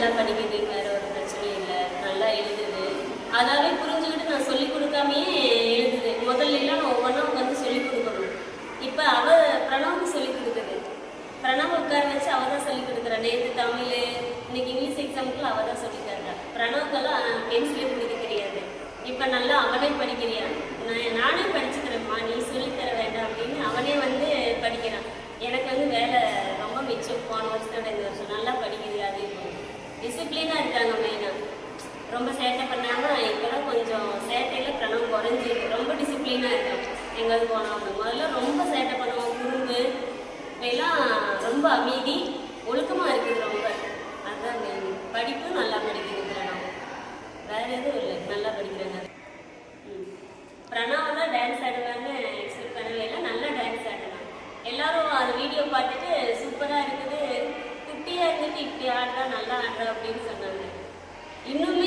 நல்லா படிக்குது, வேற ஒரு பிரச்சனையும் இல்லை, நல்லா எழுதுது. அதாவே புரிஞ்சுக்கிட்டு நான் சொல்லிக் கொடுக்காமையே எழுதுது. முதல்லாம் நான் ஒவ்வொன்றா உட்காந்து சொல்லிக் கொடுக்கணும். இப்போ பிரணவுக்கு சொல்லிக் கொடுக்குது. பிரணவ் உட்கார வச்சு அவள் தான் சொல்லிக் கொடுக்குறா. நேற்று தமிழ், இன்னைக்கு இங்கிலீஷ் எக்ஸாமுக்குள்ள அவள் தான் சொல்லி தர்றா. பிரணவுக்கெல்லாம் பென்சிலே பிடிக்க தெரியாது. இப்போ நல்லா அவனே படிக்கிறியான். நானே படிச்சுக்கிறேம்மா, நீ சொல்லித்தர வேண்டாம் அப்படின்னு அவனே வந்து படிக்கிறான். எனக்கு வந்து வேலை ரொம்ப மிச்சம். போன வருஷத்தோட இந்த வருஷம் நல்லா படிக்கிறியா. அது டிசிப்ளினாக இருக்காங்க. மெயினாக ரொம்ப சேட்டை பண்ணாமல் இப்போதான் கொஞ்சம் சேட்டையில் பிரணவ் குறைஞ்சி ரொம்ப டிசிப்ளினாக இருக்கான். எங்கேயாவது போனவங்க முதல்ல ரொம்ப சேட்டை பண்ணுவோம், குறும்பு. இப்போலாம் ரொம்ப அமைதி, ஒழுக்கமாக இருக்குது ரொம்ப. அதுதான் மெயின். படிப்பும் நல்லா படிக்குது பிரணவ். வேறு எதுவும் இல்லை, நல்லா படிக்கிறாங்க. பிரணவ் தான் டான்ஸ் ஆடுவான்னு எக்ஸ்பெக்ட் பண்ணவே இல்லை. நல்லா டான்ஸ் ஆடலாம். எல்லாரும் அது வீடியோ பார்த்துட்டு சூப்பராக இருக்குது, குட்டியாக இருந்துட்டு இப்படி ஆடுறா, நல்லா ஆடுறா அப்படின்னு சொன்னாங்க. இன்னுமே